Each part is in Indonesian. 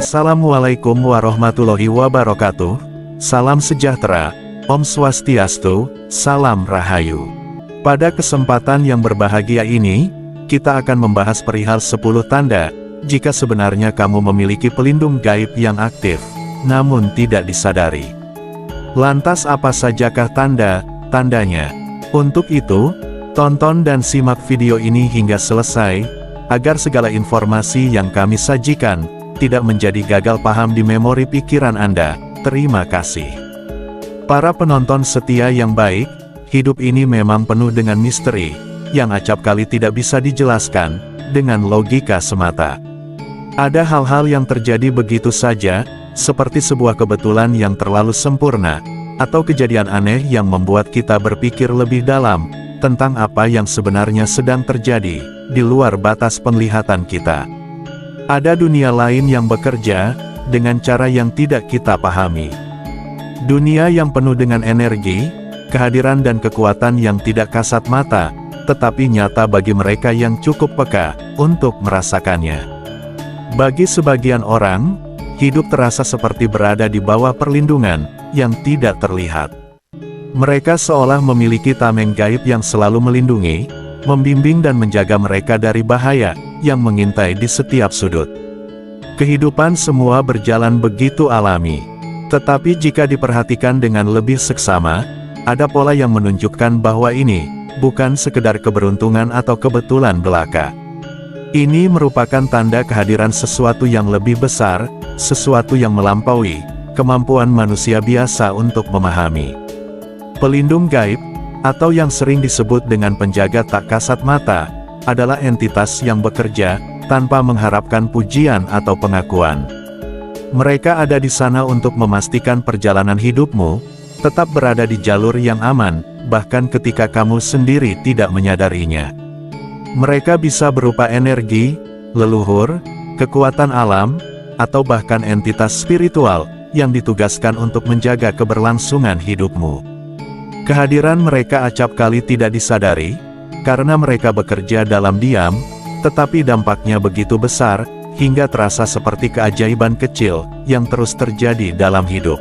Assalamualaikum warahmatullahi wabarakatuh. Salam sejahtera, Om Swastiastu, Salam Rahayu. Pada kesempatan yang berbahagia ini, kita akan membahas perihal 10 tanda, jika sebenarnya kamu memiliki pelindung gaib yang aktif, namun tidak disadari. Lantas apa sajakah tandanya? Untuk itu, tonton dan simak video ini hingga selesai, agar segala informasi yang kami sajikan, tidak menjadi gagal paham di memori pikiran Anda. Terima kasih. Para penonton setia yang baik, hidup ini memang penuh dengan misteri, yang acap kali tidak bisa dijelaskan, dengan logika semata. Ada hal-hal yang terjadi begitu saja, seperti sebuah kebetulan yang terlalu sempurna, atau kejadian aneh yang membuat kita berpikir lebih dalam, tentang apa yang sebenarnya sedang terjadi, di luar batas penglihatan kita. Ada dunia lain yang bekerja, dengan cara yang tidak kita pahami. Dunia yang penuh dengan energi, kehadiran dan kekuatan yang tidak kasat mata, tetapi nyata bagi mereka yang cukup peka, untuk merasakannya. Bagi sebagian orang, hidup terasa seperti berada di bawah perlindungan, yang tidak terlihat. Mereka seolah memiliki tameng gaib yang selalu melindungi, membimbing dan menjaga mereka dari bahaya, yang mengintai di setiap sudut. Kehidupan semua berjalan begitu alami. Tetapi jika diperhatikan dengan lebih seksama, ada pola yang menunjukkan bahwa ini, bukan sekedar keberuntungan atau kebetulan belaka. Ini merupakan tanda kehadiran sesuatu yang lebih besar, sesuatu yang melampaui kemampuan manusia biasa untuk memahami. Pelindung gaib, atau yang sering disebut dengan penjaga tak kasat mata, adalah entitas yang bekerja, tanpa mengharapkan pujian atau pengakuan. Mereka ada di sana untuk memastikan perjalanan hidupmu, tetap berada di jalur yang aman, bahkan ketika kamu sendiri tidak menyadarinya. Mereka bisa berupa energi, leluhur, kekuatan alam, atau bahkan entitas spiritual, yang ditugaskan untuk menjaga keberlangsungan hidupmu. Kehadiran mereka acap kali tidak disadari, karena mereka bekerja dalam diam, tetapi dampaknya begitu besar, hingga terasa seperti keajaiban kecil, yang terus terjadi dalam hidup.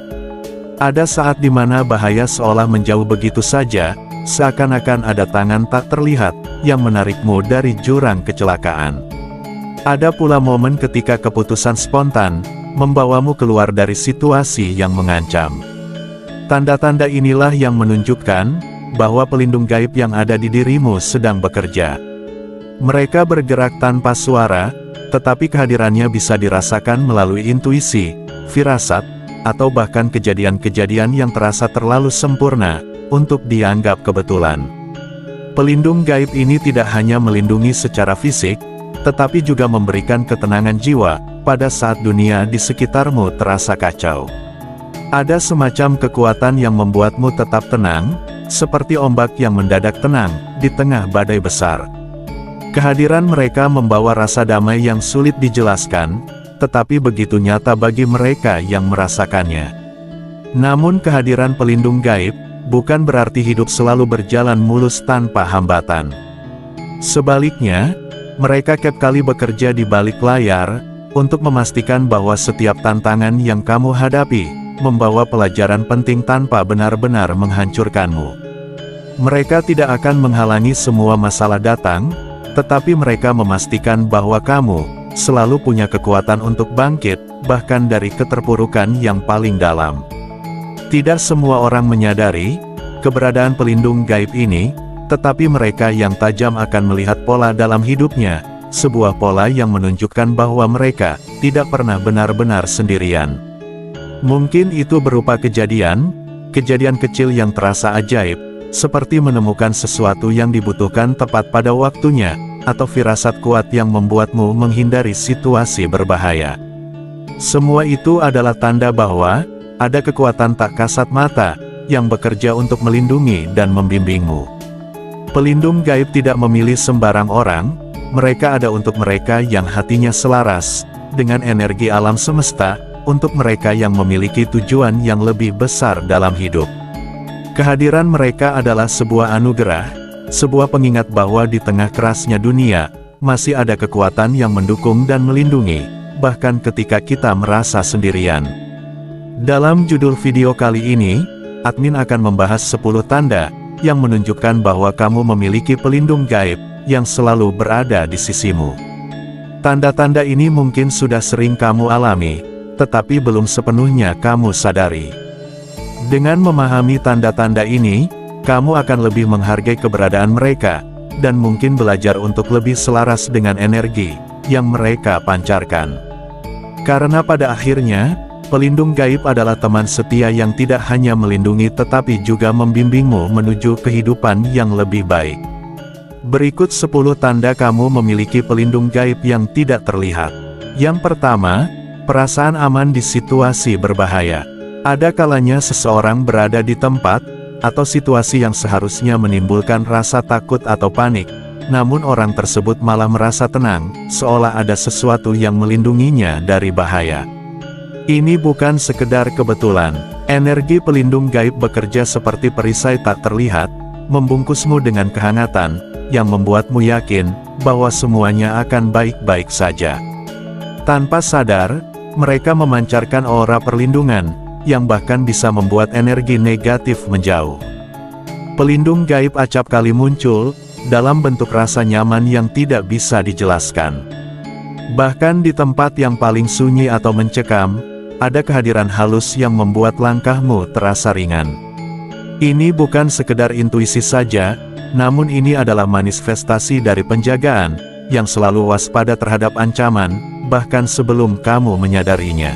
Ada saat di mana bahaya seolah menjauh begitu saja, seakan-akan ada tangan tak terlihat, yang menarikmu dari jurang kecelakaan. Ada pula momen ketika keputusan spontan, membawamu keluar dari situasi yang mengancam. Tanda-tanda inilah yang menunjukkan, bahwa pelindung gaib yang ada di dirimu sedang bekerja. Mereka bergerak tanpa suara, tetapi kehadirannya bisa dirasakan melalui intuisi, firasat, atau bahkan kejadian-kejadian yang terasa terlalu sempurna, untuk dianggap kebetulan. Pelindung gaib ini tidak hanya melindungi secara fisik, tetapi juga memberikan ketenangan jiwa, pada saat dunia di sekitarmu terasa kacau. Ada semacam kekuatan yang membuatmu tetap tenang, seperti ombak yang mendadak tenang, di tengah badai besar. Kehadiran mereka membawa rasa damai yang sulit dijelaskan, tetapi begitu nyata bagi mereka yang merasakannya. Namun kehadiran pelindung gaib, bukan berarti hidup selalu berjalan mulus tanpa hambatan. Sebaliknya, mereka kerap kali bekerja di balik layar, untuk memastikan bahwa setiap tantangan yang kamu hadapi, membawa pelajaran penting tanpa benar-benar menghancurkanmu. Mereka tidak akan menghalangi semua masalah datang, tetapi mereka memastikan bahwa kamu, selalu punya kekuatan untuk bangkit, bahkan dari keterpurukan yang paling dalam. Tidak semua orang menyadari, keberadaan pelindung gaib ini, tetapi mereka yang tajam akan melihat pola dalam hidupnya, sebuah pola yang menunjukkan bahwa mereka, tidak pernah benar-benar sendirian. Mungkin itu berupa kejadian kecil yang terasa ajaib, seperti menemukan sesuatu yang dibutuhkan tepat pada waktunya, atau firasat kuat yang membuatmu menghindari situasi berbahaya. Semua itu adalah tanda bahwa, ada kekuatan tak kasat mata, yang bekerja untuk melindungi dan membimbingmu. Pelindung gaib tidak memilih sembarang orang, mereka ada untuk mereka yang hatinya selaras, dengan energi alam semesta, untuk mereka yang memiliki tujuan yang lebih besar dalam hidup. Kehadiran mereka adalah sebuah anugerah, sebuah pengingat bahwa di tengah kerasnya dunia, masih ada kekuatan yang mendukung dan melindungi, bahkan ketika kita merasa sendirian. Dalam judul video kali ini, admin akan membahas 10 tanda yang menunjukkan bahwa kamu memiliki pelindung gaib yang selalu berada di sisimu. Tanda-tanda ini mungkin sudah sering kamu alami, tetapi belum sepenuhnya kamu sadari. Dengan memahami tanda-tanda ini, kamu akan lebih menghargai keberadaan mereka, dan mungkin belajar untuk lebih selaras dengan energi yang mereka pancarkan. Karena pada akhirnya, pelindung gaib adalah teman setia yang tidak hanya melindungi tetapi juga membimbingmu menuju kehidupan yang lebih baik. Berikut 10 tanda kamu memiliki pelindung gaib yang tidak terlihat. Yang pertama, perasaan aman di situasi berbahaya. Ada kalanya seseorang berada di tempat atau situasi yang seharusnya menimbulkan rasa takut atau panik, namun orang tersebut malah merasa tenang, seolah ada sesuatu yang melindunginya dari bahaya. Ini bukan sekedar kebetulan. Energi pelindung gaib bekerja seperti perisai tak terlihat, membungkusmu dengan kehangatan, yang membuatmu yakin bahwa semuanya akan baik-baik saja. Tanpa sadar, mereka memancarkan aura perlindungan, yang bahkan bisa membuat energi negatif menjauh. Pelindung gaib acap kali muncul dalam bentuk rasa nyaman yang tidak bisa dijelaskan. Bahkan di tempat yang paling sunyi atau mencekam, ada kehadiran halus yang membuat langkahmu terasa ringan. Ini bukan sekedar intuisi saja, namun ini adalah manifestasi dari penjagaan, yang selalu waspada terhadap ancaman, bahkan sebelum kamu menyadarinya.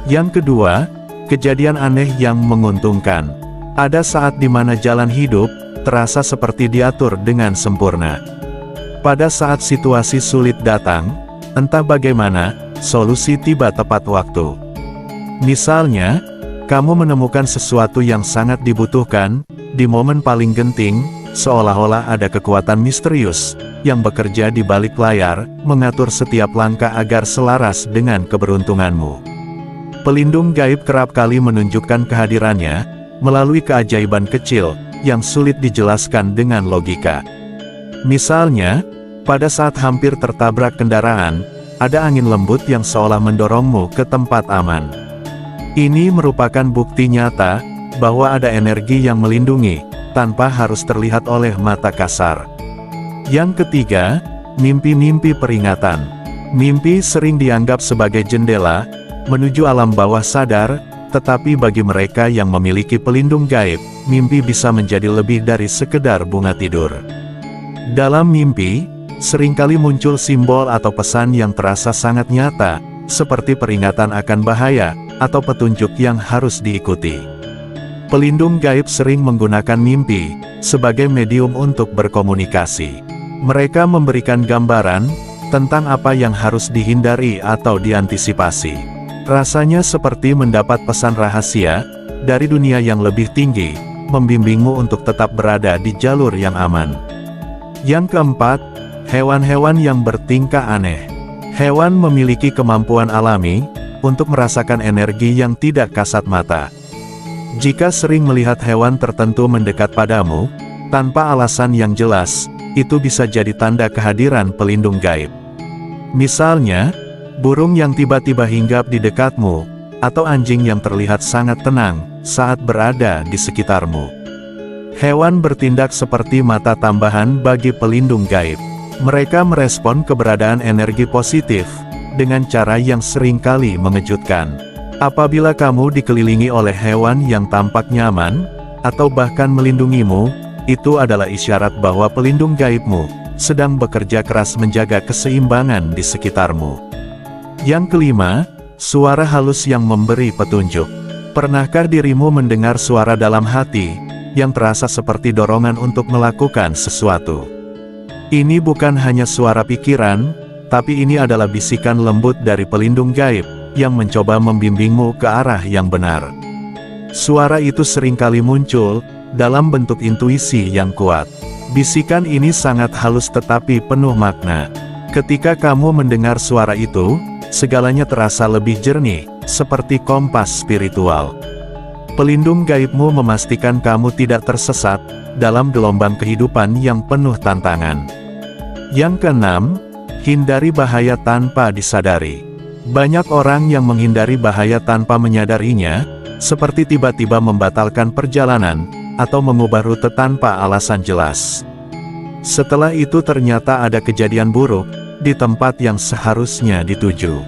Yang kedua, kejadian aneh yang menguntungkan. Ada saat di mana jalan hidup terasa seperti diatur dengan sempurna. Pada saat situasi sulit datang, entah bagaimana, solusi tiba tepat waktu. Misalnya, kamu menemukan sesuatu yang sangat dibutuhkan di momen paling genting, seolah-olah ada kekuatan misterius yang bekerja di balik layar, mengatur setiap langkah agar selaras dengan keberuntunganmu. Pelindung gaib kerap kali menunjukkan kehadirannya melalui keajaiban kecil yang sulit dijelaskan dengan logika. Misalnya, pada saat hampir tertabrak kendaraan, ada angin lembut yang seolah mendorongmu ke tempat aman. Ini merupakan bukti nyata bahwa ada energi yang melindungi, tanpa harus terlihat oleh mata kasar. Yang ketiga, mimpi-mimpi peringatan. Mimpi sering dianggap sebagai jendela menuju alam bawah sadar, tetapi bagi mereka yang memiliki pelindung gaib, mimpi bisa menjadi lebih dari sekedar bunga tidur. Dalam mimpi, seringkali muncul simbol atau pesan yang terasa sangat nyata, seperti peringatan akan bahaya, atau petunjuk yang harus diikuti. Pelindung gaib sering menggunakan mimpi sebagai medium untuk berkomunikasi. Mereka memberikan gambaran tentang apa yang harus dihindari atau diantisipasi. Rasanya seperti mendapat pesan rahasia dari dunia yang lebih tinggi, membimbingmu untuk tetap berada di jalur yang aman. Yang keempat, hewan-hewan yang bertingkah aneh. Hewan memiliki kemampuan alami untuk merasakan energi yang tidak kasat mata. Jika sering melihat hewan tertentu mendekat padamu, tanpa alasan yang jelas, itu bisa jadi tanda kehadiran pelindung gaib. Misalnya, burung yang tiba-tiba hinggap di dekatmu, atau anjing yang terlihat sangat tenang saat berada di sekitarmu. Hewan bertindak seperti mata tambahan bagi pelindung gaib. Mereka merespon keberadaan energi positif dengan cara yang seringkali mengejutkan. Apabila kamu dikelilingi oleh hewan yang tampak nyaman, atau bahkan melindungimu, itu adalah isyarat bahwa pelindung gaibmu sedang bekerja keras menjaga keseimbangan di sekitarmu. Yang kelima, suara halus yang memberi petunjuk. Pernahkah dirimu mendengar suara dalam hati, yang terasa seperti dorongan untuk melakukan sesuatu? Ini bukan hanya suara pikiran, tapi ini adalah bisikan lembut dari pelindung gaib, yang mencoba membimbingmu ke arah yang benar. Suara itu seringkali muncul dalam bentuk intuisi yang kuat. Bisikan ini sangat halus tetapi penuh makna. Ketika kamu mendengar suara itu, segalanya terasa lebih jernih, seperti kompas spiritual. Pelindung gaibmu memastikan kamu tidak tersesat dalam gelombang kehidupan yang penuh tantangan. Yang keenam, hindari bahaya tanpa disadari. Banyak orang yang menghindari bahaya tanpa menyadarinya, seperti tiba-tiba membatalkan perjalanan, atau mengubah rute tanpa alasan jelas. Setelah itu ternyata ada kejadian buruk, di tempat yang seharusnya dituju.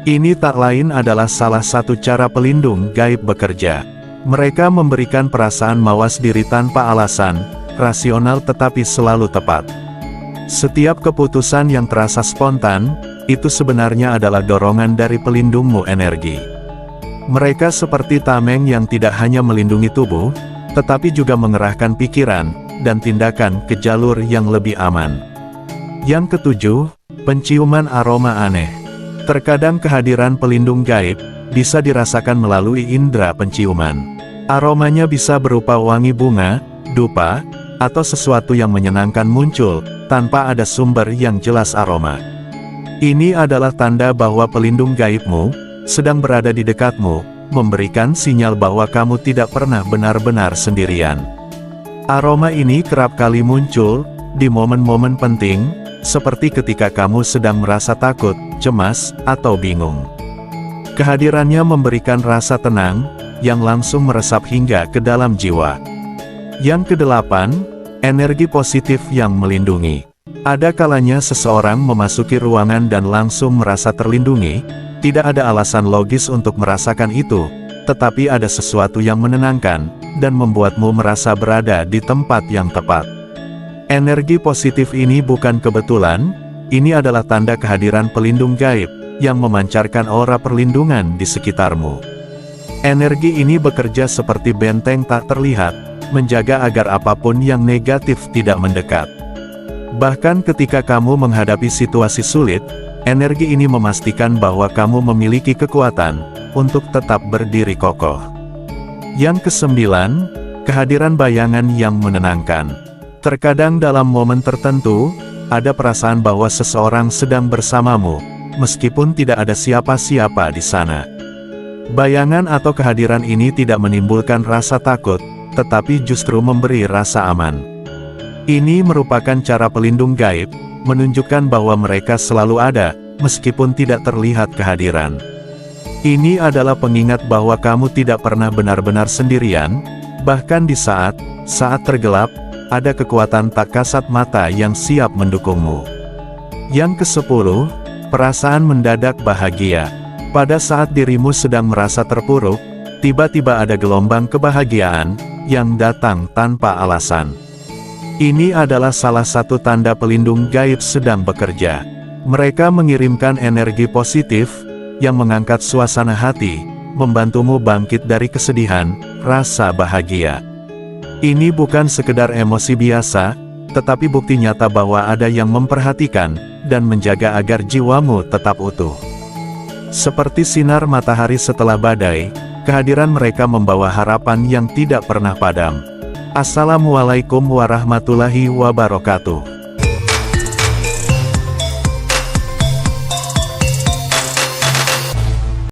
Ini tak lain adalah salah satu cara pelindung gaib bekerja. Mereka memberikan perasaan mawas diri tanpa alasan, rasional tetapi selalu tepat. Setiap keputusan yang terasa spontan, itu sebenarnya adalah dorongan dari pelindungmu energi. Mereka seperti tameng yang tidak hanya melindungi tubuh, tetapi juga mengerahkan pikiran dan tindakan ke jalur yang lebih aman. Yang ketujuh, penciuman aroma aneh. Terkadang kehadiran pelindung gaib bisa dirasakan melalui indera penciuman. Aromanya bisa berupa wangi bunga, dupa, atau sesuatu yang menyenangkan muncul, tanpa ada sumber yang jelas aroma. Ini adalah tanda bahwa pelindung gaibmu sedang berada di dekatmu, memberikan sinyal bahwa kamu tidak pernah benar-benar sendirian. Aroma ini kerap kali muncul di momen-momen penting, seperti ketika kamu sedang merasa takut, cemas, atau bingung. Kehadirannya memberikan rasa tenang, yang langsung meresap hingga ke dalam jiwa. Yang kedelapan, energi positif yang melindungi. Ada kalanya seseorang memasuki ruangan dan langsung merasa terlindungi, tidak ada alasan logis untuk merasakan itu, tetapi ada sesuatu yang menenangkan, dan membuatmu merasa berada di tempat yang tepat. Energi positif ini bukan kebetulan, ini adalah tanda kehadiran pelindung gaib, yang memancarkan aura perlindungan di sekitarmu. Energi ini bekerja seperti benteng tak terlihat, menjaga agar apapun yang negatif tidak mendekat. Bahkan ketika kamu menghadapi situasi sulit, energi ini memastikan bahwa kamu memiliki kekuatan untuk tetap berdiri kokoh. Yang kesembilan, kehadiran bayangan yang menenangkan. Terkadang dalam momen tertentu, ada perasaan bahwa seseorang sedang bersamamu, meskipun tidak ada siapa-siapa di sana. Bayangan atau kehadiran ini tidak menimbulkan rasa takut, tetapi justru memberi rasa aman. Ini merupakan cara pelindung gaib, menunjukkan bahwa mereka selalu ada, meskipun tidak terlihat kehadiran. Ini adalah pengingat bahwa kamu tidak pernah benar-benar sendirian, bahkan di saat tergelap, ada kekuatan tak kasat mata yang siap mendukungmu. Yang ke-10, perasaan mendadak bahagia. Pada saat dirimu sedang merasa terpuruk, tiba-tiba ada gelombang kebahagiaan yang datang tanpa alasan. Ini adalah salah satu tanda pelindung gaib sedang bekerja. Mereka mengirimkan energi positif yang mengangkat suasana hati, membantumu bangkit dari kesedihan, rasa bahagia. Ini bukan sekedar emosi biasa, tetapi bukti nyata bahwa ada yang memperhatikan dan menjaga agar jiwamu tetap utuh. Seperti sinar matahari setelah badai, kehadiran mereka membawa harapan yang tidak pernah padam. Assalamualaikum warahmatullahi wabarakatuh.